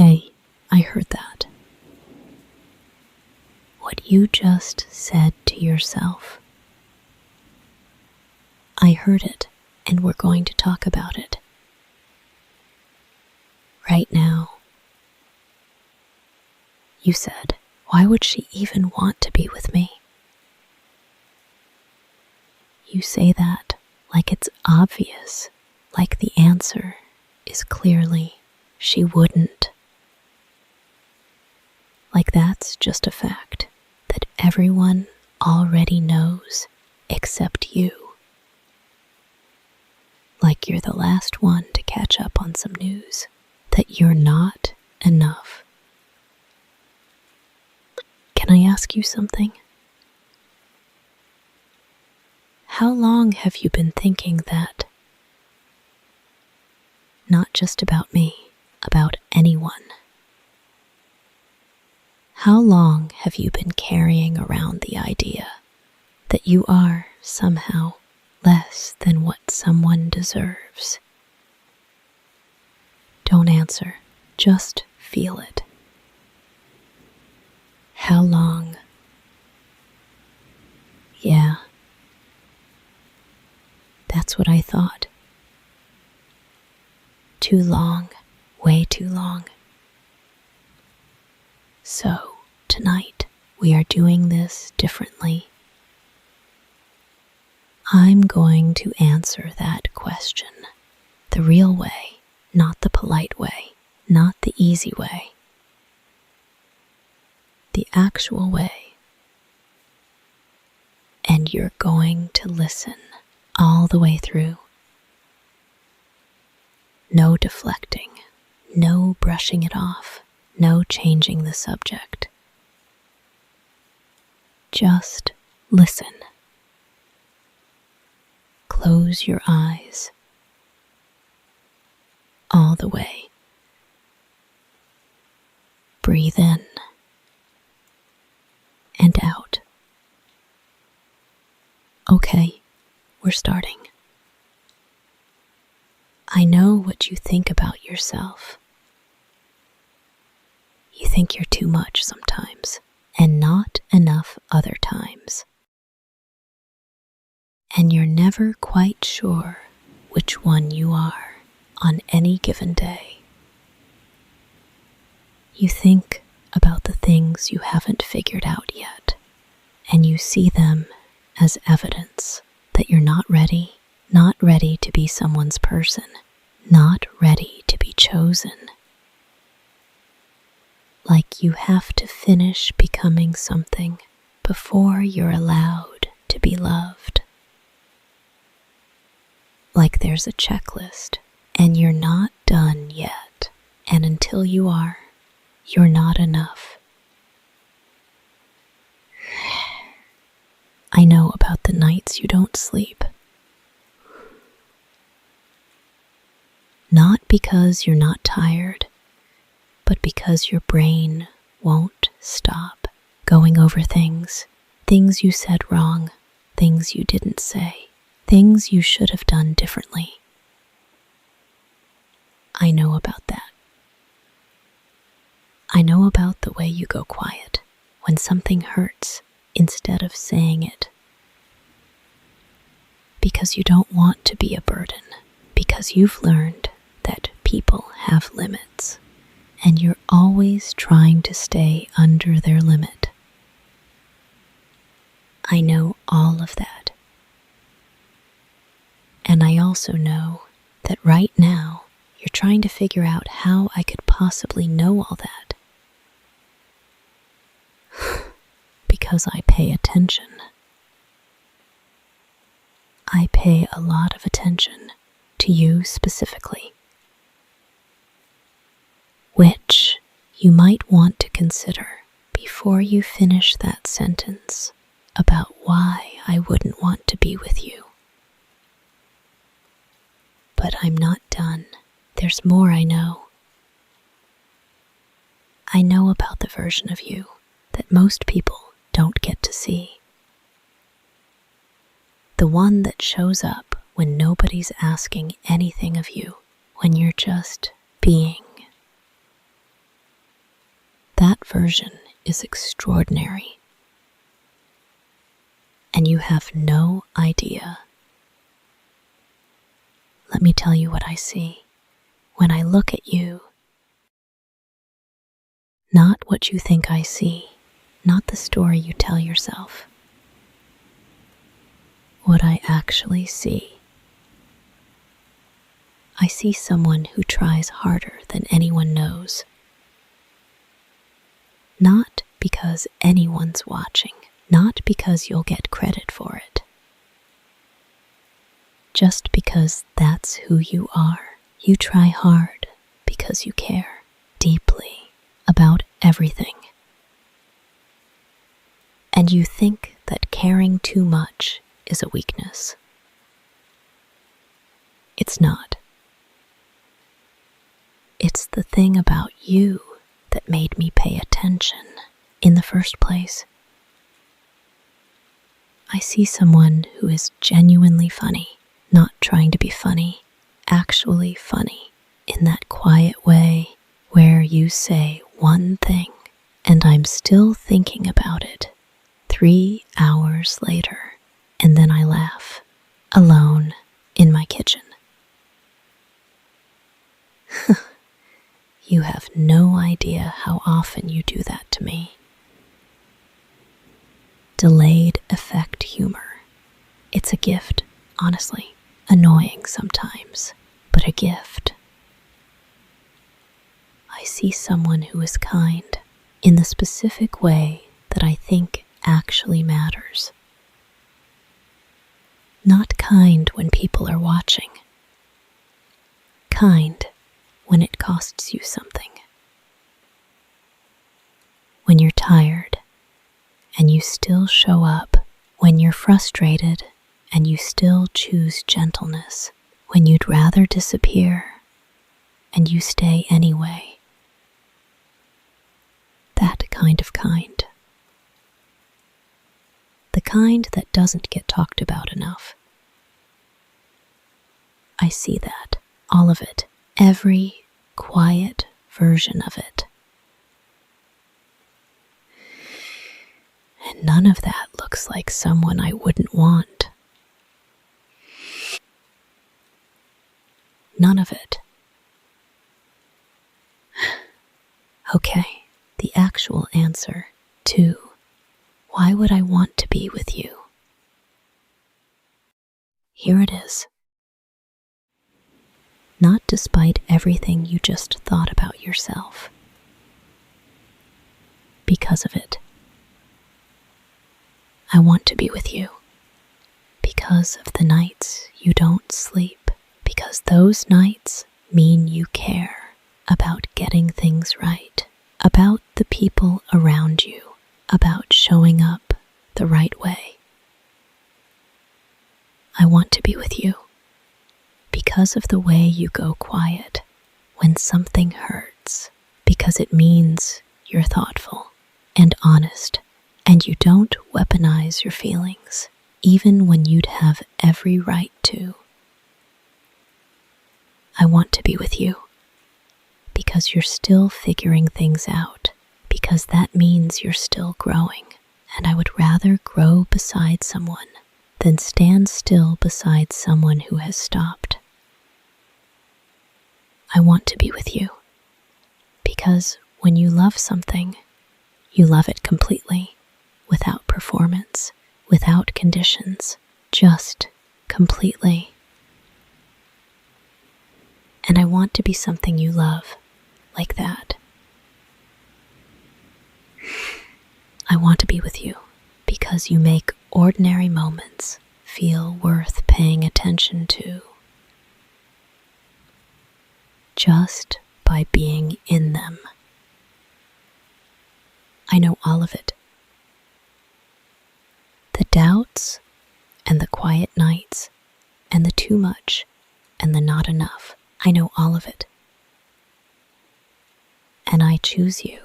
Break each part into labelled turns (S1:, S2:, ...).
S1: Hey, I heard that. What you just said to yourself. I heard it, and we're going to talk about it. Right now. You said, why would she even want to be with me? You say that like it's obvious, like the answer is clearly she wouldn't. Like that's just a fact that everyone already knows except you. Like you're the last one to catch up on some news, that you're not enough. Can I ask you something? How long have you been thinking that? Not just about me, about anyone. How long have you been carrying around the idea that you are somehow less than what someone deserves? Don't answer, just feel it. How long? Yeah. That's what I thought. Too long, way too long. So, tonight, we are doing this differently. I'm going to answer that question the real way, not the polite way, not the easy way. The actual way. And you're going to listen all the way through. No deflecting, no brushing it off, no changing the subject. Just listen. Close your eyes. All the way. Breathe in and out. Okay, we're starting. I know what you think about yourself. You think you're too much sometimes, and not enough other times. And you're never quite sure which one you are on any given day. You think about the things you haven't figured out yet, and you see them as evidence that you're not ready to be someone's person, not ready to be chosen. Like you have to finish becoming something before you're allowed to be loved. Like there's a checklist and you're not done yet, and until you are, you're not enough. I know about the nights you don't sleep. Not because you're not tired, but because your brain won't stop going over things you said wrong, things you didn't say, things you should have done differently. I know about that. I know about the way you go quiet when something hurts instead of saying it. Because you don't want to be a burden, because you've learned that people have limits, and you're always trying to stay under their limit. I know all of that. And I also know that right now you're trying to figure out how I could possibly know all that. Because I pay attention. I pay a lot of attention to you specifically, which you might want to consider before you finish that sentence about why I wouldn't want to be with you. But I'm not done. There's more I know. I know about the version of you that most people don't get to see. The one that shows up when nobody's asking anything of you, when you're just being. that version is extraordinary. And you have no idea. Let me tell you what I see. When I look at you, not what you think I see, not the story you tell yourself. What I actually see. I see someone who tries harder than anyone knows. Not because anyone's watching, not because you'll get credit for it. Just because that's who you are. You try hard because you care deeply about everything. And you think that caring too much is a weakness. It's not. It's the thing about you that made me pay attention in the first place. I see someone who is genuinely funny, not trying to be funny, actually funny, in that quiet way where you say one thing and I'm still thinking about it 3 hours later, and then I laugh, alone in my kitchen. You have no idea how often you do that to me. Delayed effect humor. It's a gift, honestly. Annoying sometimes, but a gift. I see someone who is kind in the specific way that I think actually matters. Not kind when people are watching. Kind when it costs you something. When you're tired and you still show up. When you're frustrated and you still choose gentleness. When you'd rather disappear and you stay anyway. That kind of kind. The kind that doesn't get talked about enough. I see that, all of it, every quiet version of it. And none of that looks like someone I wouldn't want. None of it. Okay, the actual answer to why would I want to be with you? Here it is. Not despite everything you just thought about yourself. Because of it. I want to be with you. Because of the nights you don't sleep. Because those nights mean you care about getting things right. About the people around you. About showing up the right way. I want to be with you. Because of the way you go quiet when something hurts. Because it means you're thoughtful and honest. And you don't weaponize your feelings, even when you'd have every right to. I want to be with you, because you're still figuring things out, because that means you're still growing, and I would rather grow beside someone than stand still beside someone who has stopped. I want to be with you, because when you love something, you love it completely. Without performance, without conditions, just completely. And I want to be something you love, like that. I want to be with you because you make ordinary moments feel worth paying attention to. Just by being in them. I know all of it. The doubts and the quiet nights and the too much and the not enough. I know all of it. And I choose you.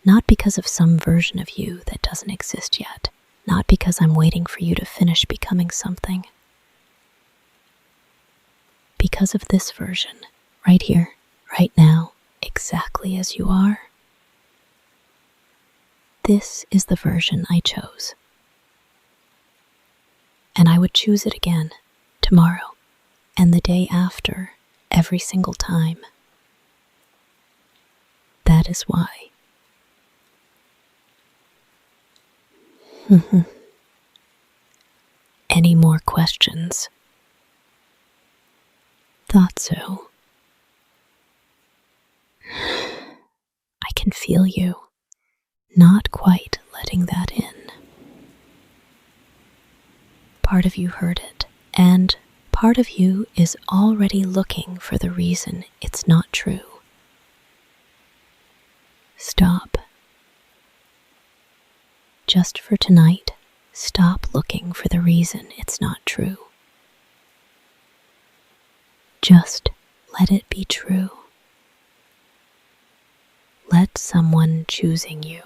S1: Not because of some version of you that doesn't exist yet. Not because I'm waiting for you to finish becoming something. Because of this version, right here, right now, exactly as you are. This is the version I chose. And I would choose it again tomorrow and the day after every single time. That is why. Any more questions? Thought so. I can feel you, not quite letting that in. Part of you heard it, and part of you is already looking for the reason it's not true. Stop. Just for tonight, stop looking for the reason it's not true. Just let it be true. Let someone choosing you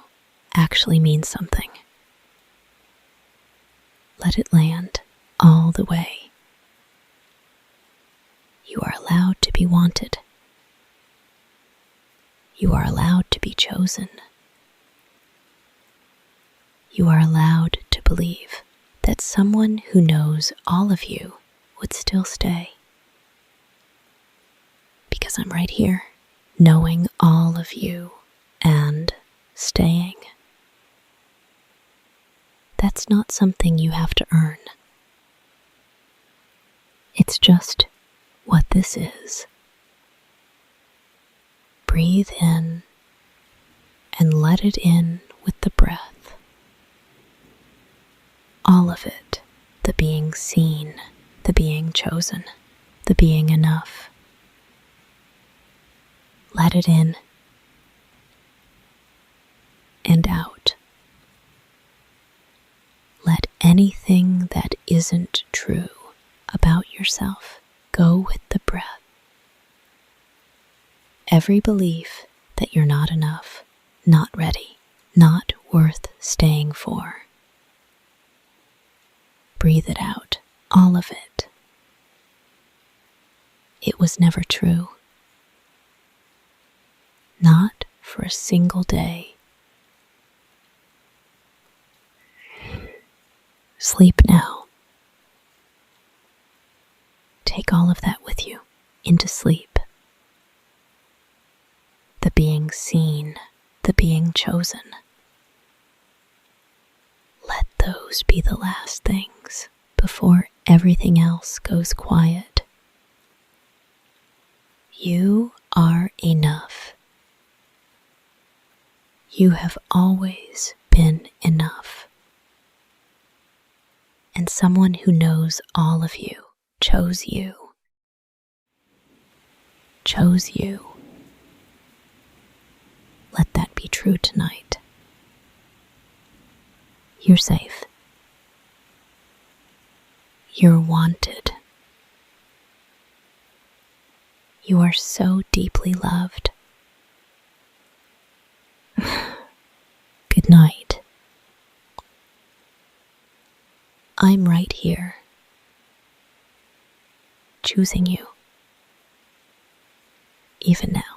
S1: actually mean something. Let it land all the way. You are allowed to be wanted. You are allowed to be chosen. You are allowed to believe that someone who knows all of you would still stay. Because I'm right here, knowing all of you and staying. That's not something you have to earn. It's just what this is. Breathe in and let it in with the breath. All of it, the being seen, the being chosen, the being enough. Let it in and out. Let anything that isn't true about yourself go with the breath. Every belief that you're not enough, not ready, not worth staying for. Breathe it out, all of it. It was never true. Not for a single day. Sleep now. Take all of that with you into sleep. The being seen, the being chosen. Let those be the last things before everything else goes quiet. You are enough. You have always been enough. And someone who knows all of you chose you. Chose you. Let that be true tonight. You're safe. You're wanted. You are so deeply loved. Good night. I'm right here, choosing you, even now.